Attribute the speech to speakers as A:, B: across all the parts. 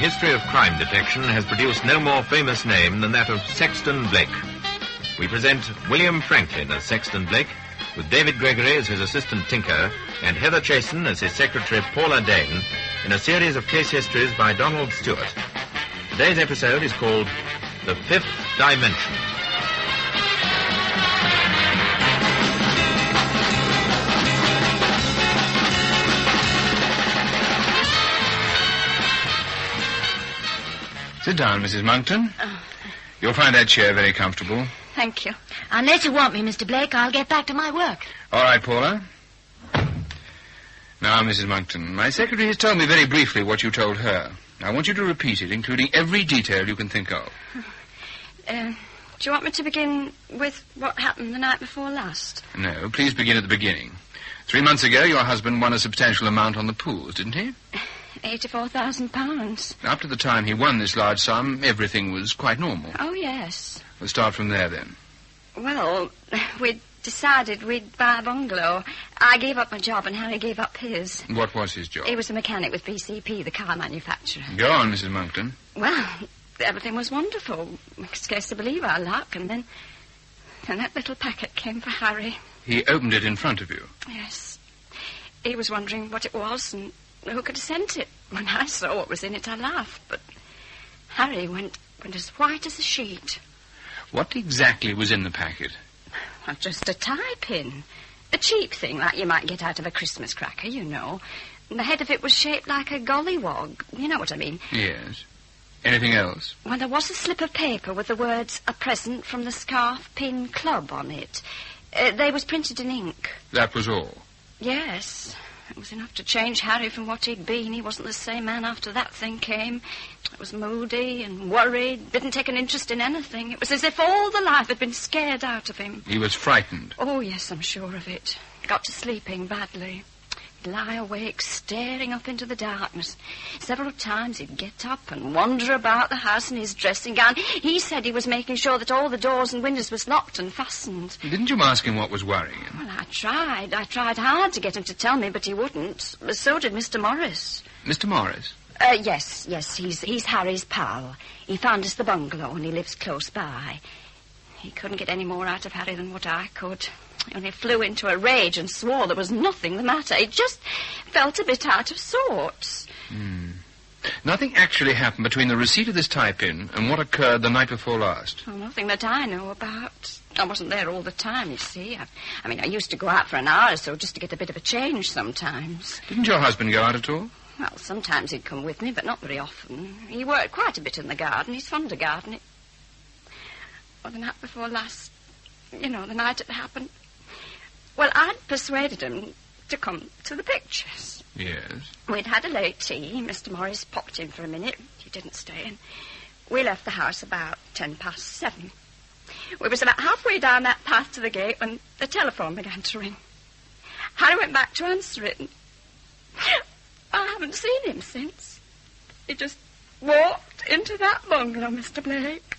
A: history of crime detection has produced no more famous name than that of Sexton Blake. We present William Franklyn as Sexton Blake, with David Gregory as his assistant tinker, and Heather Chasen as his secretary Paula Dane, in a series of case histories by Donald Stuart. Today's episode is called The Fifth Dimension.
B: Sit down, Mrs. Monkton. You'll find that chair very comfortable.
C: Thank you. Unless you want me, Mr. Blake, I'll get back to my work.
B: All right, Paula. Now, Mrs. Monkton, my secretary has told me very briefly what you told her. I want you to repeat it, including every detail you can think of.
C: Do you want me to begin with what happened the night before last?
B: No, please begin at the beginning. 3 months ago, your husband won a substantial amount on the pools, didn't he?
C: £84,000.
B: Up to the time he won this large sum, everything was quite normal.
C: Oh, yes.
B: We'll start from there, then.
C: Well, we'd decided we'd buy a bungalow. I gave up my job and Harry gave up his.
B: What was his job?
C: He was a mechanic with BCP, the car manufacturer.
B: Go on, Mrs. Monkton.
C: Well, everything was wonderful. I could scarcely believe our luck, and then that little packet came for Harry.
B: He opened it in front of you?
C: Yes. He was wondering what it was and who could have sent it. When I saw what was in it, I laughed, but Harry went as white as a sheet.
B: What exactly was in the packet?
C: Well, just a tie pin. A cheap thing like you might get out of a Christmas cracker, you know. And the head of it was shaped like a gollywog. You know what I mean?
B: Yes. Anything else?
C: Well, there was a slip of paper with the words, "A present from the Scarf Pin Club" on it. They was printed in ink.
B: That was all?
C: Yes. It was enough to change Harry from what he'd been. He wasn't the same man after that thing came. It was moody and worried, didn't take an interest in anything. It was as if all the life had been scared out of him.
B: He was frightened?
C: Oh, yes, I'm sure of it. Got to sleeping badly. He'd lie awake, staring up into the darkness. Several times he'd get up and wander about the house in his dressing gown. He said he was making sure that all the doors and windows was locked and fastened.
B: Didn't you ask him what was worrying him?
C: Well, I tried. I tried hard to get him to tell me, but he wouldn't. So did Mr. Morris.
B: Mr. Morris?
C: Yes. He's Harry's pal. He found us the bungalow and he lives close by. He couldn't get any more out of Harry than what I could. He only flew into a rage and swore there was nothing the matter. He just felt a bit out of sorts.
B: Nothing actually happened between the receipt of this tie-pin and what occurred the night before last?
C: Well, nothing that I know about. I wasn't there all the time, you see. I mean, I used to go out for an hour or so just to get a bit of a change sometimes.
B: Didn't your husband go out at all?
C: Well, sometimes he'd come with me, but not very often. He worked quite a bit in the garden. He's fond of gardening. Well, the night before last, the night it happened. Well, I'd persuaded him to come to the pictures.
B: Yes.
C: We'd had a late tea. Mr. Morris popped in for a minute. He didn't stay in. We left the house about 7:10. We was about halfway down that path to the gate when the telephone began to ring. Harry went back to answer it, and I haven't seen him since. He just walked into that bungalow, Mr. Blake,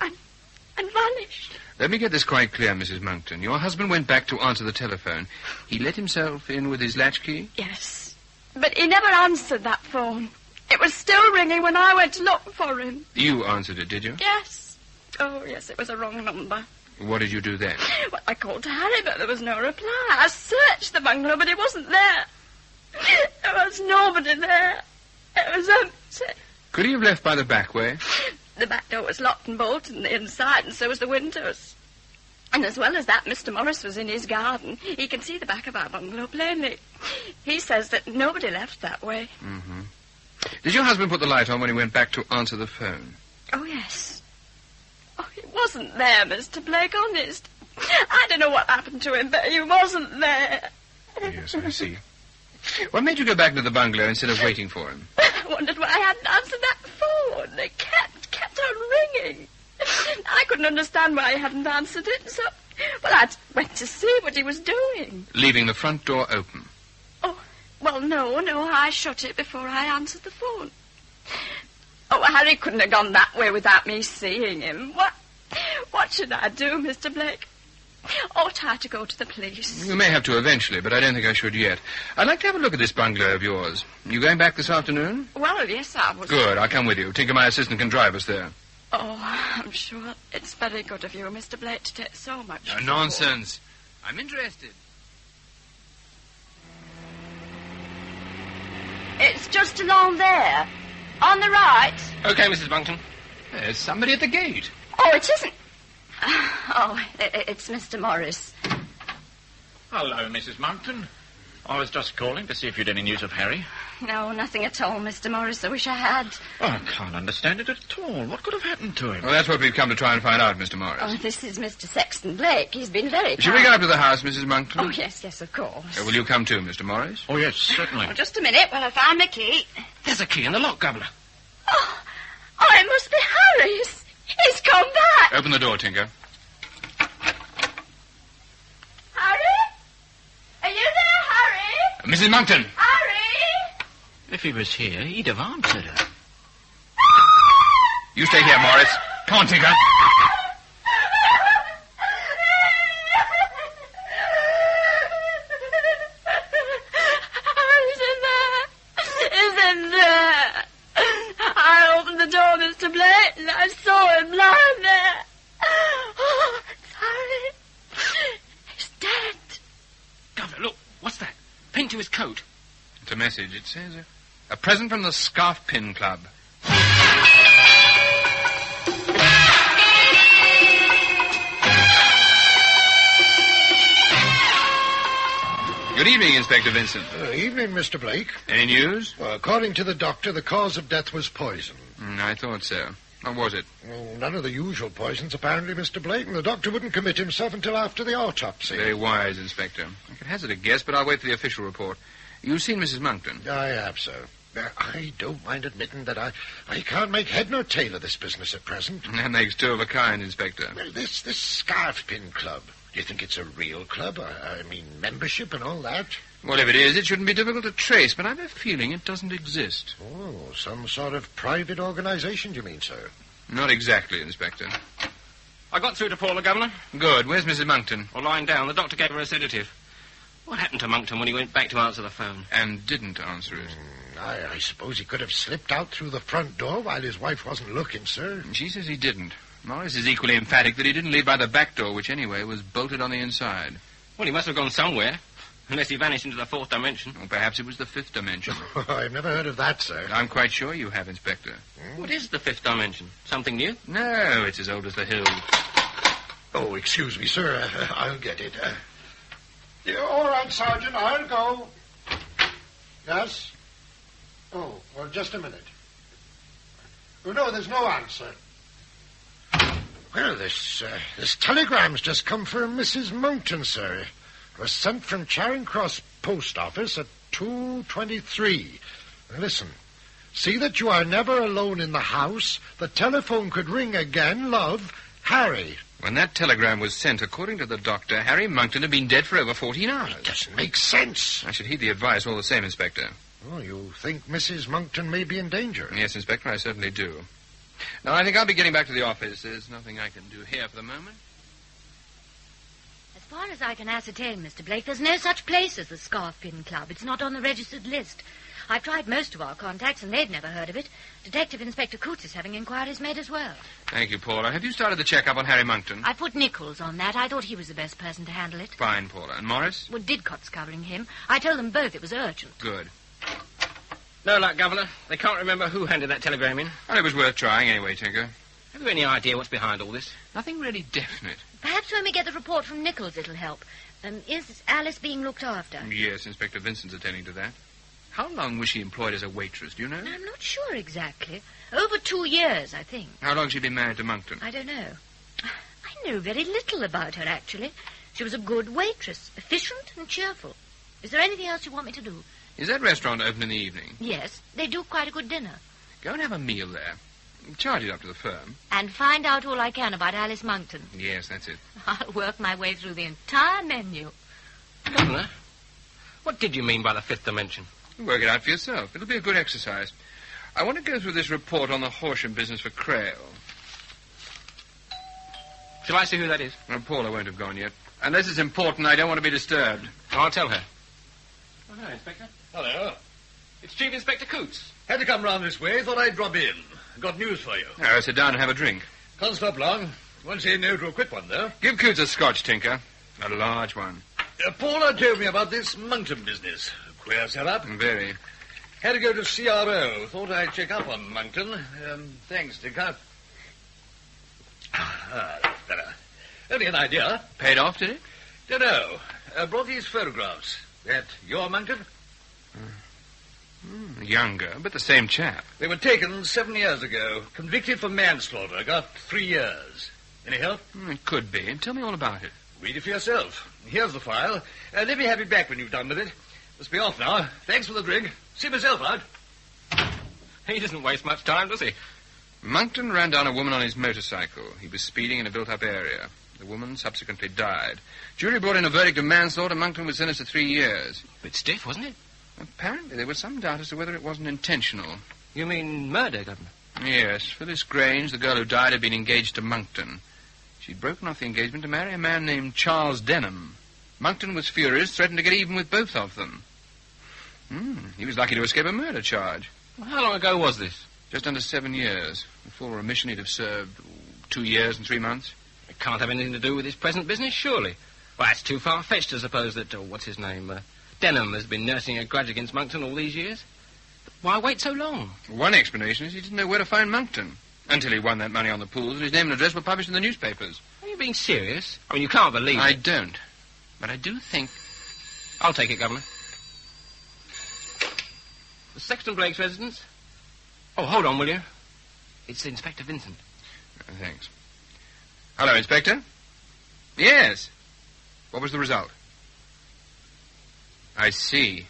C: and vanished.
B: Let me get this quite clear, Mrs. Monkton. Your husband went back to answer the telephone. He let himself in with his latchkey?
C: Yes, but he never answered that phone. It was still ringing when I went to look for him.
B: You answered it, did you?
C: Yes. Oh, yes, it was a wrong number.
B: What did you do then?
C: Well, I called to Harry, but there was no reply. I searched the bungalow, but he wasn't there. There was nobody there. It was empty.
B: Could he have left by the back way?
C: The back door was locked and bolted on the inside, and so was the windows. And as well as that, Mr. Morris was in his garden. He can see the back of our bungalow plainly. He says that nobody left that way.
B: Mm-hmm. Did your husband put the light on when he went back to answer the phone?
C: Oh, yes. Oh, he wasn't there, Mr. Blake, honest. I don't know what happened to him, but he wasn't there.
B: Yes, I see. What made you go back to the bungalow instead of waiting for him?
C: I wondered why I hadn't answered that phone. They kept on ringing. I couldn't understand why he hadn't answered it, so... Well, I went to see what he was doing.
B: Leaving the front door open?
C: Oh, well, no, I shut it before I answered the phone. Oh, Harry couldn't have gone that way without me seeing him. What should I do, Mr. Blake? Ought I to go to the police?
B: You may have to eventually, but I don't think I should yet. I'd like to have a look at this bungalow of yours. You going back this afternoon?
C: Well, yes, I was...
B: Good, I'll come with you. Tinker, my assistant, can drive us there.
C: Oh, I'm sure it's very good of you, Mr. Blake, to take so much trouble.
B: Nonsense. I'm interested.
C: It's just along there. On the right.
D: Okay, Mrs. Monkton.
B: There's somebody at the gate.
C: Oh, it isn't. Oh, it's Mr. Morris.
D: Hello, Mrs. Monkton. I was just calling to see if you'd any news of Harry.
C: No, nothing at all, Mr. Morris. I wish I had.
D: Oh, I can't understand it at all. What could have happened to him?
B: Well, that's what we've come to try and find out, Mr. Morris.
C: Oh, this is Mr. Sexton Blake. He's been very
B: Shall we go up to the house, Mrs. Monkton?
C: Oh, yes, of course.
B: Will you come too, Mr. Morris?
D: Oh, yes, certainly.
C: Oh, just a minute while I find my key.
D: There's a key in the lock, Governor.
C: Oh, it must be Harry's. He's come back.
B: Open the door, Tinker.
C: Harry? Are you there, Harry?
B: Mrs. Monkton!
C: Harry?
D: If he was here, he'd have answered her.
B: You stay here, Morris. Come on, Tinker.
C: He's in there. I opened the door, Mr. Blake, and I saw him lying there. Oh, it's Harry. He's dead.
D: Governor, look, what's that? Pinned to his coat.
B: It's a message. It says, a present from the Scarf Pin Club. Good evening, Inspector Vincent.
E: Evening, Mr. Blake.
B: Any news?
E: Well, according to the doctor, the cause of death was poison.
B: I thought so. What was it?
E: Well, none of the usual poisons, apparently, Mr. Blake, and the doctor wouldn't commit himself until after the autopsy.
B: Very wise, Inspector. I could hazard a guess, but I'll wait for the official report. You've seen Mrs. Monkton?
E: I have, sir. I don't mind admitting that I can't make head nor tail of this business at present.
B: That makes two of a kind, Inspector.
E: Well, this Scarf Pin Club, do you think it's a real club? I mean, membership and all that?
B: Well, if it is, it shouldn't be difficult to trace, but I've a feeling it doesn't exist.
E: Oh, some sort of private organization, you mean, sir?
B: Not exactly, Inspector.
D: I got through to Paula, Governor.
B: Good. Where's Mrs. Monkton?
D: Or lying down. The doctor gave her a sedative. What happened to Monkton when he went back to answer the phone?
B: And didn't answer it.
E: I suppose he could have slipped out through the front door while his wife wasn't looking, sir.
B: She says he didn't. Morris is equally emphatic that he didn't leave by the back door, which anyway was bolted on the inside.
D: Well, he must have gone somewhere. Unless he vanished into the fourth dimension.
B: Or perhaps it was the fifth dimension.
E: I've never heard of that, sir.
B: I'm quite sure you have, Inspector.
D: What is the fifth dimension? Something new?
B: No, it's as old as the hills.
E: Oh, excuse me, sir. I'll get it. All right, Sergeant, I'll go. Yes? Oh, well, just a minute. Oh, no, there's no answer. Well, this telegram's just come from Mrs. Monkton, sir. It was sent from Charing Cross Post Office at 2:23. Listen. See that you are never alone in the house. The telephone could ring again. Love, Harry.
B: When that telegram was sent, according to the doctor, Harry Monkton had been dead for over 14 hours.
E: It doesn't make sense.
B: I should heed the advice all the same, Inspector.
E: Oh, you think Mrs. Monkton may be in danger?
B: Yes, Inspector, I certainly do. Now, I think I'll be getting back to the office. There's nothing I can do here for the moment.
F: As far as I can ascertain, Mr. Blake, there's no such place as the Scarf Pin Club. It's not on the registered list. I've tried most of our contacts, and they'd never heard of it. Detective Inspector Coots is having inquiries made as well.
B: Thank you, Paula. Have you started the check-up on Harry Monkton?
F: I put Nichols on that. I thought he was the best person to handle it.
B: Fine, Paula. And Morris?
F: Well, Didcott's covering him. I told them both it was urgent.
B: Good.
D: No luck, Governor. They can't remember who handed that telegram in.
B: Well, it was worth trying anyway, Tinker.
D: Have you any idea what's behind all this?
B: Nothing really definite.
F: Perhaps when we get the report from Nichols, it'll help. Is Alice being looked after?
B: Yes, Inspector Vincent's attending to that. How long was she employed as a waitress, do you know?
F: I'm not sure exactly. Over 2 years, I think.
B: How long has she been married to Monkton?
F: I don't know. I know very little about her, actually. She was a good waitress, efficient and cheerful. Is there anything else you want me to do?
B: Is that restaurant open in the evening?
F: Yes, they do quite a good dinner.
B: Go and have a meal there. Charge it up to the firm.
F: And find out all I can about Alice Monkton.
B: Yes, that's it.
F: I'll work my way through the entire menu.
D: Governor, what did you mean by the fifth dimension?
B: Work it out for yourself. It'll be a good exercise. I want to go through this report on the Horsham business for Crail.
D: Shall I see who that is?
B: Well, Paula won't have gone yet. Unless it's important, I don't want to be disturbed.
D: Oh, I'll tell her. Oh, hello, Inspector.
G: Hello.
D: It's Chief Inspector Coots.
G: Had to come round this way. Thought I'd drop in. Got news for you.
B: Oh, sit down and have a drink.
G: Can't stop long. Won't say no to a quick one, though.
B: Give Coots a scotch, Tinker. A large one.
G: Paula told me about this Monkton business. Queer setup.
B: Very.
G: Had to go to CRO. Thought I'd check up on Monkton. Thanks, Tinker. That's better. Only an idea.
B: Paid off, did it?
G: Dunno. Brought these photographs. That your Monkton?
B: Younger, but the same chap.
G: They were taken 7 years ago. Convicted for manslaughter. Got 3 years. Any help?
B: It could be. Tell me all about it.
G: Read it for yourself. Here's the file. Let me have it back when you've done with it. Must be off now. Thanks for the drink. See myself out.
D: He doesn't waste much time, does he?
B: Monkton ran down a woman on his motorcycle. He was speeding in a built-up area. The woman subsequently died. Jury brought in a verdict of manslaughter. Monkton was sentenced to 3 years.
D: Bit stiff, wasn't it?
B: Apparently there was some doubt as to whether it wasn't intentional.
D: You mean murder, Governor?
B: Yes. Phyllis Grange, the girl who died, had been engaged to Monkton. She'd broken off the engagement to marry a man named Charles Denham. Monkton was furious, threatened to get even with both of them. He was lucky to escape a murder charge.
D: Well, how long ago was this?
B: Just under 7 years. For full remission, he'd have served 2 years and 3 months.
D: It can't have anything to do with his present business, surely. Well, that's too far-fetched to suppose that, what's his name, Denham has been nursing a grudge against Monkton all these years. But why wait so long?
B: One explanation is he didn't know where to find Monkton. Until he won that money on the pools and his name and address were published in the newspapers.
D: Are you being serious? I mean, you can't believe it.
B: I don't. But I do think...
D: I'll take it, Governor. The Sexton Blake's residence? Oh, hold on, will you? It's Inspector Vincent.
B: Thanks. Hello, Inspector. Yes. What was the result? I see.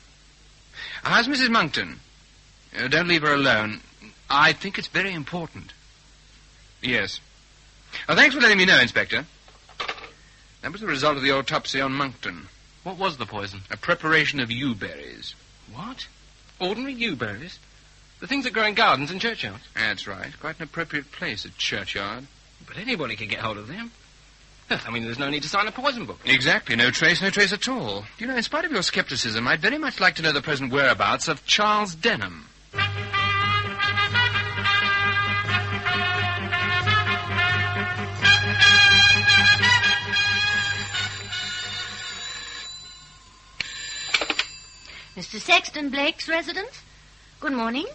B: How's Mrs. Monkton? Don't leave her alone. I think it's very important. Yes. Thanks for letting me know, Inspector. That was the result of the autopsy on Monkton.
D: What was the poison?
B: A preparation of yew berries.
D: What? Ordinary yew berries? The things that grow in gardens and churchyards?
B: That's right. Quite an appropriate place, a churchyard.
D: But anybody can get hold of them. I mean, there's no need to sign a poison book.
B: Exactly. No trace at all. You know, in spite of your skepticism, I'd very much like to know the present whereabouts of Charles Denham.
F: Mr. Sexton Blake's residence? Good morning.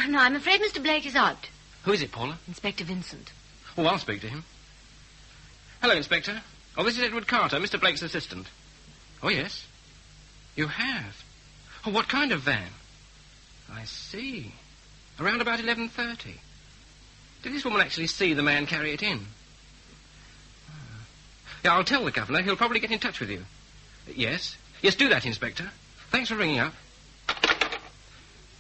F: No, I'm afraid Mr. Blake is out.
D: Who is it, Paula?
F: Inspector Vincent.
D: Oh, I'll speak to him. Hello, Inspector. Oh, this is Edward Carter, Mr. Blake's assistant. Oh, yes. You have? Oh, what kind of van? I see. Around about 11:30. Did this woman actually see the man carry it in? Yeah, I'll tell the governor. He'll probably get in touch with you. Yes. Yes, do that, Inspector. Thanks for ringing up.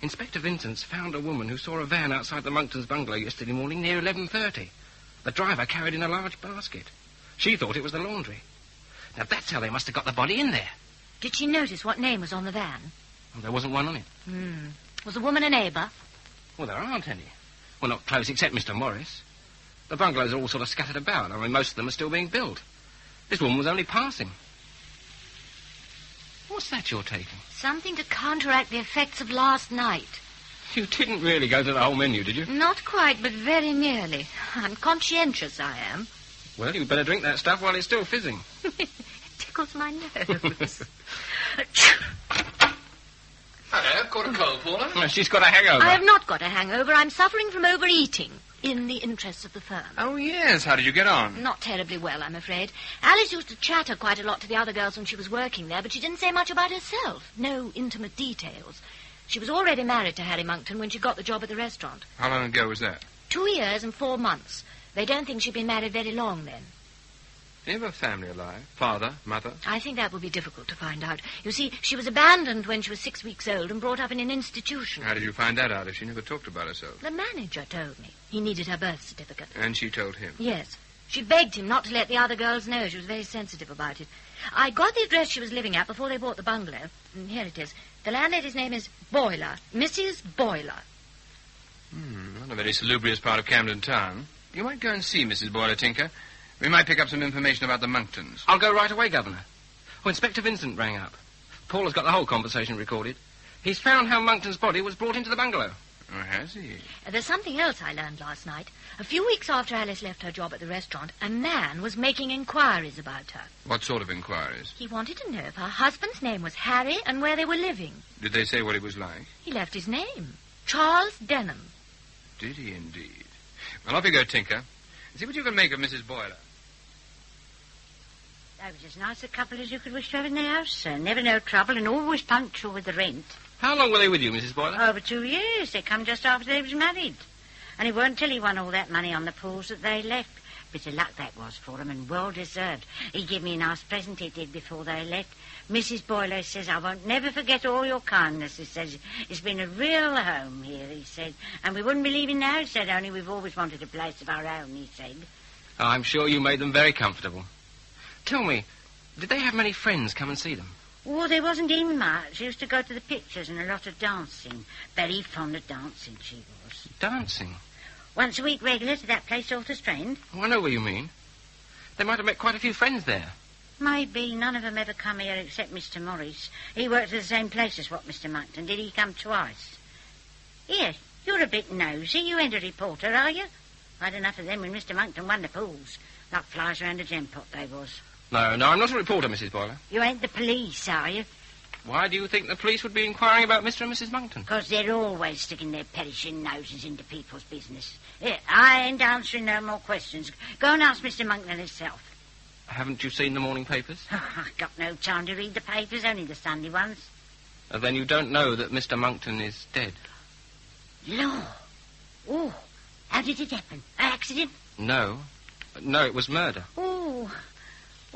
D: Inspector Vincent's found a woman who saw a van outside the Monktons' bungalow yesterday morning near 11:30. The driver carried in a large basket. She thought it was the laundry. Now, that's how they must have got the body in there.
F: Did she notice what name was on the van?
D: Well, there wasn't one on it.
F: Was the woman a neighbour?
D: Well, there aren't any. Well, not close, except Mr. Morris. The bungalows are all sort of scattered about. I mean, most of them are still being built. This woman was only passing. What's that you're taking?
F: Something to counteract the effects of last night.
D: You didn't really go to the whole menu, did you?
F: Not quite, but very nearly. I'm conscientious, I am.
D: Well, you'd better drink that stuff while it's still fizzing.
F: It tickles my nose.
B: Hello, caught a cold, Paula?
D: Well, she's got a hangover.
F: I have not got a hangover. I'm suffering from overeating. In the interests of the firm.
B: Oh, yes. How did you get on?
F: Not terribly well, I'm afraid. Alice used to chatter quite a lot to the other girls when she was working there, but she didn't say much about herself. No intimate details. She was already married to Harry Monkton when she got the job at the restaurant.
B: How long ago was that?
F: 2 years and 4 months. They don't think she'd been married very long then.
B: Do you have a family alive? Father, mother?
F: I think that will be difficult to find out. You see, she was abandoned when she was 6 weeks old and brought up in an institution.
B: How did you find that out if she never talked about herself?
F: The manager told me. He needed her birth certificate.
B: And she told him?
F: Yes. She begged him not to let the other girls know. She was very sensitive about it. I got the address she was living at before they bought the bungalow. And here it is. The landlady's name is Boiler. Mrs. Boiler.
B: Not a very salubrious part of Camden Town. You might go and see Mrs. Boiler, Tinker. We might pick up some information about the Monktons.
D: I'll go right away, Governor. Oh, Inspector Vincent rang up. Paul has got the whole conversation recorded. He's found how Monkton's body was brought into the bungalow.
B: Oh, has he?
F: There's something else I learned last night. A few weeks after Alice left her job at the restaurant, a man was making inquiries about her.
B: What sort of inquiries?
F: He wanted to know if her husband's name was Harry and where they were living.
B: Did they say what he was like?
F: He left his name. Charles Denham.
B: Did he indeed? Well, off you go, Tinker. See what you can make of Mrs. Boiler.
H: They was as nice a couple as you could wish to have in the house, sir. Never no trouble and always punctual with the rent.
D: How long were they with you, Mrs. Boiler?
H: Over 2 years. They come just after they was married. And it weren't till he won all that money on the pools that they left. Bit of luck that was for 'em, and well deserved. He gave me a nice present, he did, before they left. Mrs. Boiler says, I won't never forget all your kindness. He says, it's been a real home here, he said. And we wouldn't be leaving now, he said, only we've always wanted a place of our own, he said.
D: Oh, I'm sure you made them very comfortable. Tell me, did they have many friends come and see them?
H: Oh, there wasn't even much. She used to go to the pictures and a lot of dancing. Very fond of dancing, she was.
D: Dancing?
H: Once a week regular to that place off the Strand.
D: Oh, I know what you mean. They might have met quite a few friends there.
H: Maybe. None of them ever come here except Mr. Morris. He worked at the same place as what Mr. Monkton did. He come twice. Here, you're a bit nosy. You ain't a reporter, are you? I had enough of them when Mr. Monkton won the pools. Like flies round a gem pot, they was.
D: No, I'm not a reporter, Mrs. Boiler.
H: You ain't the police, are you?
D: Why do you think the police would be inquiring about Mr. and Mrs. Monkton?
H: Because they're always sticking their perishing noses into people's business. Here, I ain't answering no more questions. Go and ask Mr. Monkton himself.
D: Haven't you seen the morning papers?
H: Oh, I've got no time to read the papers, only the Sunday ones.
D: Then you don't know that Mr. Monkton is dead?
H: Law. Oh, how did it happen? An accident?
D: No, it was murder.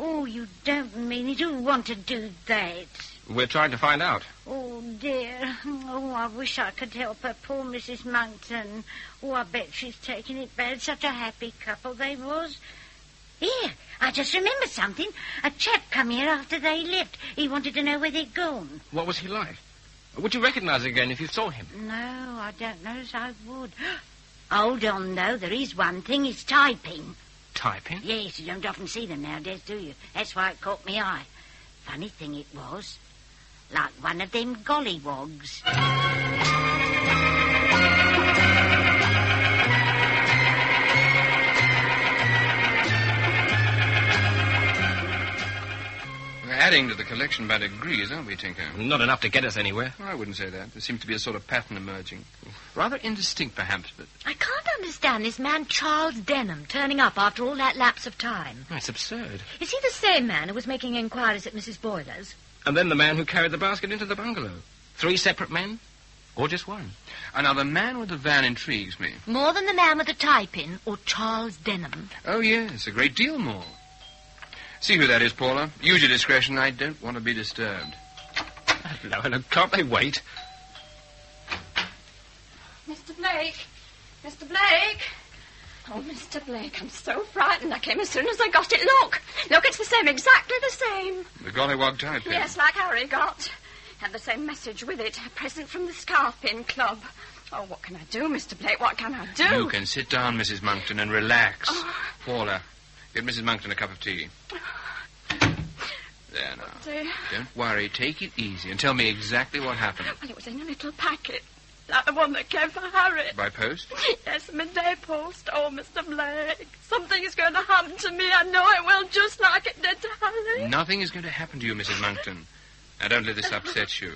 H: Oh, you don't mean it. Who want to do that?
D: We're trying to find out.
H: Oh, dear. Oh, I wish I could help her, poor Mrs. Monkton. Oh, I bet she's taking it bad. Such a happy couple they was. Here, I just remembered something. A chap come here after they left. He wanted to know where they'd gone.
D: What was he like? Would you recognize him again if you saw him?
H: No, I don't know as I would. Hold on, though. There is one thing. It's typing.
D: Typing?
H: Yes, you don't often see them nowadays, do you? That's why it caught me eye. Funny thing it was. Like one of them gollywogs.
B: We're adding to the collection by degrees, aren't we, Tinker?
D: Not enough to get us anywhere.
B: Well, I wouldn't say that. There seems to be a sort of pattern emerging. Rather indistinct, perhaps, but...
F: I can't understand this man Charles Denham turning up after all that lapse of time.
D: That's absurd.
F: Is he the same man who was making inquiries at Mrs. Boiler's?
D: And then the man who carried the basket into the bungalow. 3 separate men? Or just one?
B: Now, the man with the van intrigues me.
F: More than the man with the type-in or Charles Denham?
B: Oh, yes, a great deal more. See who that is, Paula. Use your discretion. I don't want to be disturbed.
D: Hello, can't they wait?
C: Mr. Blake! Mr. Blake! Oh, Mr. Blake, I'm so frightened. I came as soon as I got it. Look, it's the same, exactly the same.
B: The gollywog type,
C: Yes, like Harry got. And the same message with it, a present from the Scarpin Club. Oh, what can I do, Mr. Blake? What can I do?
B: You can sit down, Mrs. Monkton, and relax.
C: Oh.
B: Paula, get Mrs. Monkton a cup of tea. There now.
C: Dear.
B: Don't worry. Take it easy and tell me exactly what happened.
C: Well, it was in a little packet. Like the one that came for Harry.
B: By post?
C: Yes, midday post. Oh, Mr. Blake, something is going to happen to me. I know it will, just like it did to Harry.
B: Nothing is going to happen to you, Mrs. Monkton. Now, don't let this upset you.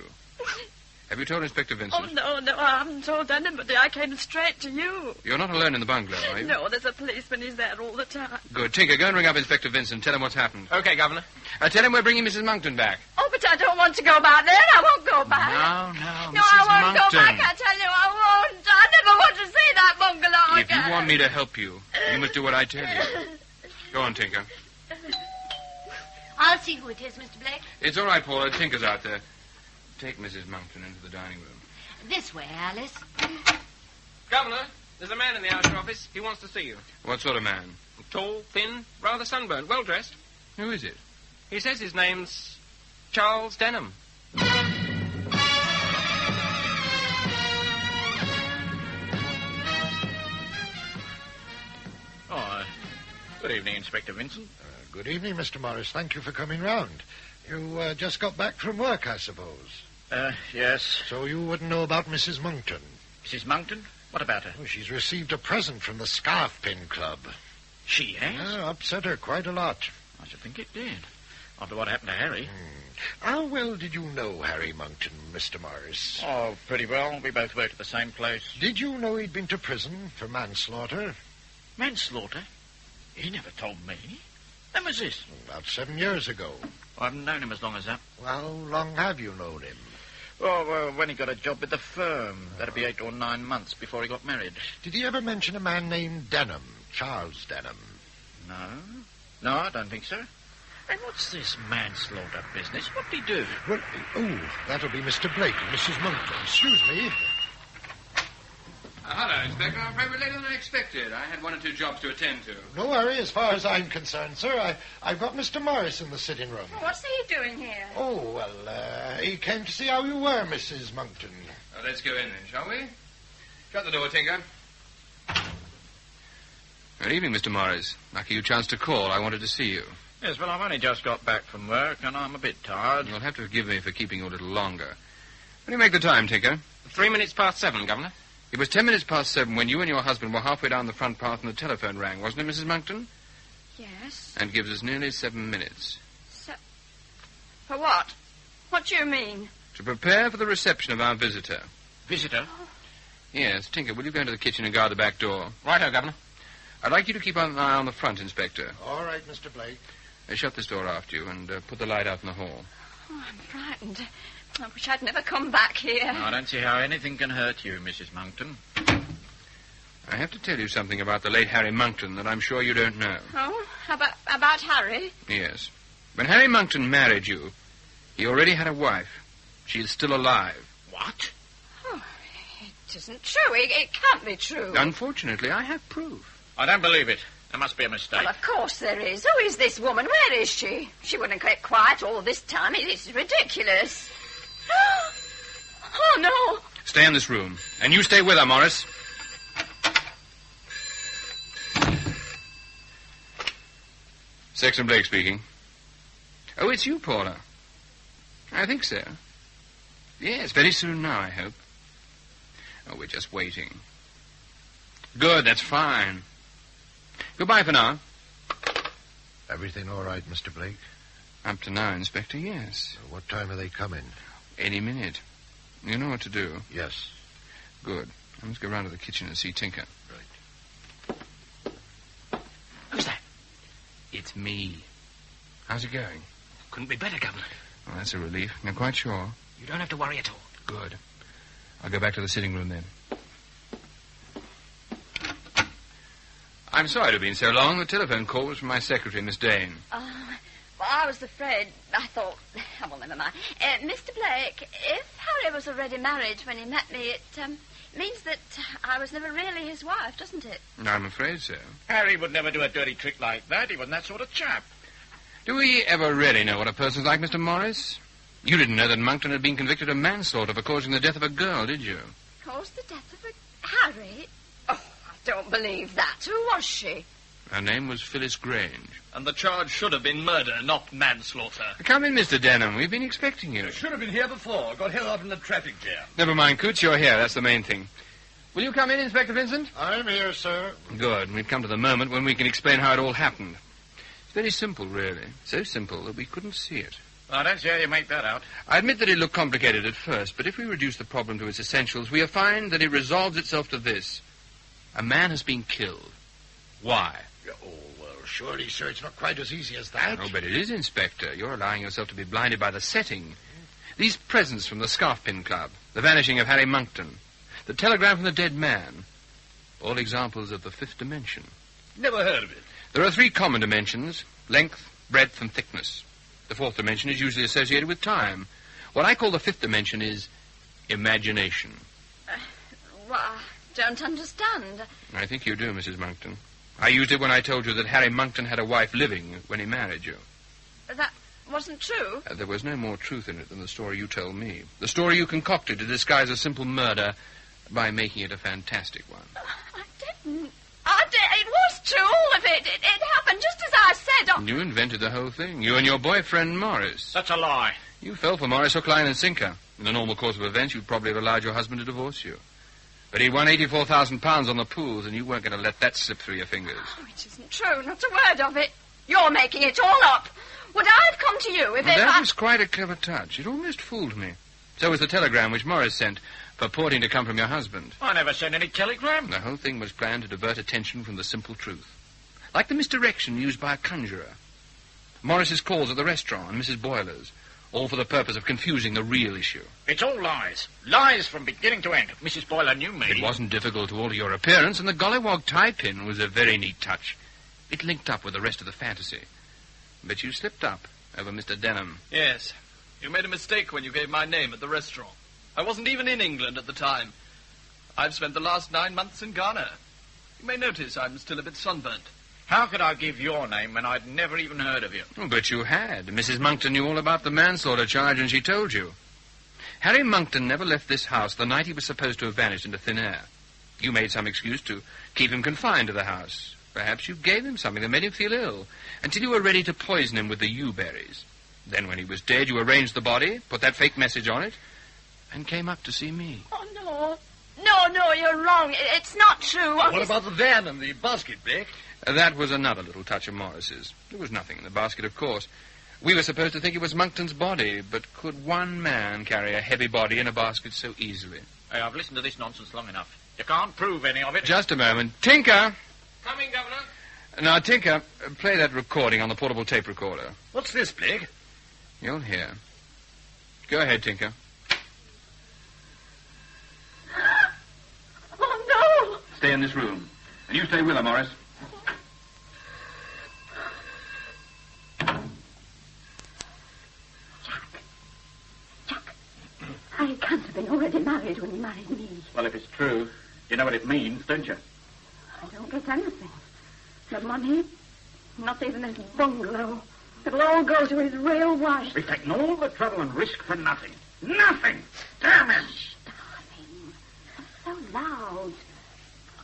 B: Have you told Inspector Vincent?
C: Oh, no, I haven't told anybody. I came straight to you.
B: You're not alone in the bungalow, are you?
C: No, there's a policeman. He's there all the time.
B: Good. Tinker, go and ring up Inspector Vincent. Tell him what's happened.
D: Okay, Governor.
B: Tell him we're bringing Mrs. Monkton back.
C: Oh, but I don't want to go back there. I won't go back.
B: No,
C: No, I won't go back. I tell you, I won't. I never want to see that bungalow
B: If you want me to help you, you must do what I tell you. Go on, Tinker.
F: I'll see who it is, Mr. Blake.
B: It's all right, Paula. Tinker's out there. Take Mrs. Monkton into the dining room.
F: This way, Alice.
D: Governor, there's a man in the outer office. He wants to see you.
B: What sort of man?
D: Tall, thin, rather sunburned, well-dressed.
B: Who is it?
D: He says his name's Charles Denham.
I: Good evening, Inspector Vincent.
E: Good evening, Mr. Morris. Thank you for coming round. You just got back from work, I suppose.
I: Yes.
E: So you wouldn't know about Mrs. Monkton?
I: Mrs. Monkton? What about her?
E: Oh, she's received a present from the Scarf Pin Club.
I: She has?
E: Yeah, upset her quite a lot.
I: I should think it did. After what happened to Harry.
E: How well did you know Harry Monkton, Mr. Morris?
I: Oh, pretty well. We both worked at the same place.
E: Did you know he'd been to prison for manslaughter?
I: Manslaughter? He never told me. When was this?
E: About 7 years ago.
I: I haven't known him as long as that.
E: Well, how long have you known him?
I: Well, when he got a job with the firm. That'd be 8 or 9 months before he got married.
E: Did he ever mention a man named Denham, Charles Denham?
I: No, I don't think so. And what's this manslaughter business? What did he do?
E: Well, that'll be Mr. Blake and Mrs. Monkton. Excuse me.
B: Hello, Inspector. I'm afraid we're later than I expected. I had 1 or 2 jobs to attend to.
E: No worry, as far as I'm concerned, sir. I've got Mr. Morris in the sitting room.
C: What's he doing here?
E: Oh, well, he came to see how you were, Mrs. Monkton.
B: Let's go in then, shall we? Shut the door, Tinker. Good evening, Mr. Morris. Lucky you chanced to call. I wanted to see you.
I: Yes, well, I've only just got back from work, and I'm a bit tired.
B: You'll have to forgive me for keeping you a little longer. What do you make the time, Tinker?
D: 3 minutes past 7, Governor.
B: It was 10 minutes past 7 when you and your husband were halfway down the front path and the telephone rang, wasn't it, Mrs. Monkton?
C: Yes.
B: And gives us nearly 7 minutes.
C: For what? What do you mean?
B: To prepare for the reception of our visitor.
I: Visitor?
B: Yes, Tinker, will you go into the kitchen and guard the back door?
D: Righto, Governor.
B: I'd like you to keep an eye on the front, Inspector.
E: All right, Mr. Blake.
B: Shut this door after you and put the light out in the hall.
C: Oh, I'm frightened. I wish I'd never come back here.
I: No, I don't see how anything can hurt you, Mrs. Monkton.
B: I have to tell you something about the late Harry Monkton that I'm sure you don't know.
C: Oh, about Harry?
B: Yes. When Harry Monkton married you, he already had a wife. She is still alive.
I: What?
C: Oh, it isn't true. It can't be true.
B: Unfortunately, I have proof.
I: I don't believe it. There must be a mistake.
C: Well, of course there is. Who is this woman? Where is she? She wouldn't have kept quiet all this time. It is ridiculous. Oh, no.
B: Stay in this room. And you stay with her, Morris. Sexton Blake speaking. Oh, it's you, Paula. I think so. Yes, very soon now, I hope. Oh, we're just waiting. Good, that's fine. Goodbye for now.
E: Everything all right, Mr. Blake?
B: Up to now, Inspector, yes.
E: What time are they coming?
B: Any minute. You know what to do.
E: Yes.
B: Good. I must go round to the kitchen and see Tinker.
E: Right.
D: Who's that?
B: It's me. How's it going?
D: Couldn't be better, Governor.
B: Well, that's a relief. You're quite sure?
D: You don't have to worry at all.
B: Good. I'll go back to the sitting room then. I'm sorry to have been so long. The telephone call was from my secretary, Miss Dane.
C: Well, I was afraid. I thought... Oh, well, never mind. Mr. Blake, if Harry was already married when he met me, it means that I was never really his wife, doesn't it?
B: I'm afraid so.
I: Harry would never do a dirty trick like that. He wasn't that sort of chap.
B: Do we ever really know what a person's like, Mr. Morris? You didn't know that Monkton had been convicted of manslaughter for causing the death of a girl, did you?
C: Caused the death of a... Harry? Oh, I don't believe that. Who was she?
B: Her name was Phyllis Grange.
G: And the charge should have been murder, not manslaughter.
B: Come in, Mr. Denham. We've been expecting you.
G: Should have been here before. Got held up in the traffic jam.
B: Never mind, Coots. You're here. That's the main thing. Will you come in, Inspector Vincent?
E: I'm here, sir.
B: Good. We've come to the moment when we can explain how it all happened. It's very simple, really. So simple that we couldn't see it.
I: I don't see how you make that out.
B: I admit that it looked complicated at first, but if we reduce the problem to its essentials, we'll find that it resolves itself to this. A man has been killed. Why?
E: Oh, well, surely, sir, it's not quite as easy as that.
B: Oh, but it is, Inspector. You're allowing yourself to be blinded by the setting. These presents from the Scarf Pin Club, the vanishing of Harry Monkton, the telegram from the dead man, all examples of the fifth dimension.
G: Never heard of it.
B: There are 3 common dimensions: length, breadth, and thickness. The 4th dimension is usually associated with time. What I call the 5th dimension is imagination.
C: Well, I don't understand.
B: I think you do, Mrs. Monkton. I used it when I told you that Harry Monkton had a wife living when he married you.
C: That wasn't true?
B: There was no more truth in it than the story you told me. The story you concocted to disguise a simple murder by making it a fantastic one.
C: I didn't. It was true, all of it. It happened just as I said.
B: You invented the whole thing. You and your boyfriend, Morris.
I: That's a lie.
B: You fell for Morris hook, line, and sinker. In the normal course of events, you'd probably have allowed your husband to divorce you. But he'd won £84,000 on the pools, and you weren't going to let that slip through your fingers.
C: Oh, it isn't true, not a word of it. You're making it all up. Would I have come to you if
B: That was quite a clever touch. It almost fooled me. So was the telegram which Morris sent, purporting to come from your husband.
I: I never sent any telegram.
B: The whole thing was planned to divert attention from the simple truth. Like the misdirection used by a conjurer. Morris's calls at the restaurant and Mrs. Boyler's, all for the purpose of confusing the real issue.
I: It's all lies. Lies from beginning to end. Mrs. Boyler knew me.
B: It wasn't difficult to alter your appearance, and the gollywog tie-pin was a very neat touch. It linked up with the rest of the fantasy. But you slipped up over Mr. Denham.
J: Yes. You made a mistake when you gave my name at the restaurant. I wasn't even in England at the time. I've spent the last 9 months in Ghana. You may notice I'm still a bit sunburnt.
I: How could I give your name when I'd never even heard of you?
B: Oh, but you had. Mrs. Monckton knew all about the manslaughter charge, and she told you. Harry Monckton never left this house the night he was supposed to have vanished into thin air. You made some excuse to keep him confined to the house. Perhaps you gave him something that made him feel ill, until you were ready to poison him with the yew-berries. Then when he was dead, you arranged the body, put that fake message on it, and came up to see me.
C: Oh, no. No, you're wrong. It's not true.
G: What about the van and the basket, Blake?
B: That was another little touch of Morris's. There was nothing in the basket, of course. We were supposed to think it was Monckton's body, but could one man carry a heavy body in a basket so easily?
I: Hey, I've listened to this nonsense long enough. You can't prove any of it.
B: Just a moment. Tinker!
D: Coming, Governor.
B: Now, Tinker, play that recording on the portable tape recorder.
G: What's this, Blake?
B: You'll hear. Go ahead, Tinker.
C: Oh, no!
K: Stay in this room. And you stay with her, Morris.
C: I can't have been already married when he married me.
K: Well, if it's true, you know what it means, don't you?
C: I don't get anything. The money, not even his bungalow. It'll all go to his real wife.
K: We've taken all the trouble and risk for nothing. Nothing! Damn it!
C: Darling, you're so loud.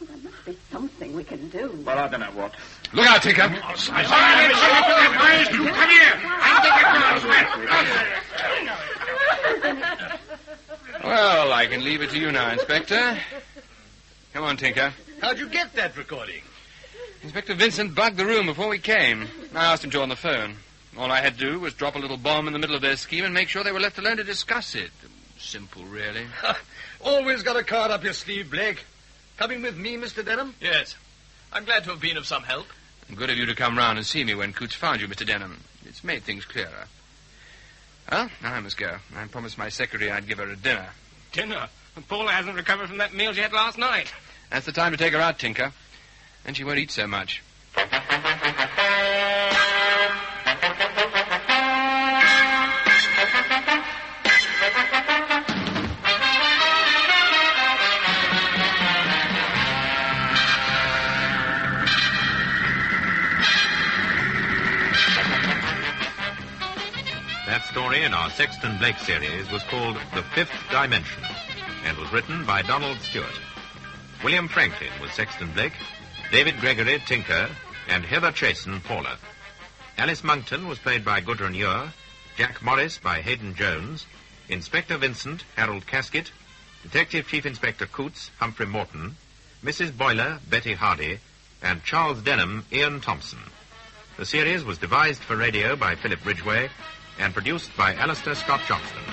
C: Oh, there must be something we can do.
K: Well, I don't know what.
B: Look out, Tinker!
K: Come here!
B: Well, I can leave it to you now, Inspector. Come on, Tinker.
G: How'd you get that recording?
B: Inspector Vincent bugged the room before we came. I asked him to on the phone. All I had to do was drop a little bomb in the middle of their scheme and make sure they were left alone to discuss it. Simple, really.
G: Always got a card up your sleeve, Blake. Coming with me, Mr. Denham?
J: Yes. I'm glad to have been of some help.
B: Good of you to come round and see me when Coots found you, Mr. Denham. It's made things clearer. Well, now I must go. I promised my secretary I'd give her a dinner.
D: Dinner? Paula hasn't recovered from that meal she had last night.
B: That's the time to take her out, Tinker. And she won't eat so much.
A: That story in our Sexton Blake series was called The Fifth Dimension and was written by Donald Stuart. William Franklyn was Sexton Blake, David Gregory, Tinker, and Heather Chasen, Paula. Alice Monckton was played by Gudrun Ure, Jack Morris by Hayden Jones, Inspector Vincent, Harold Casket, Detective Chief Inspector Coots, Humphrey Morton, Mrs. Boyler, Betty Hardy, and Charles Denham, Ian Thompson. The series was devised for radio by Philip Ridgeway and produced by Alastair Scott-Johnston.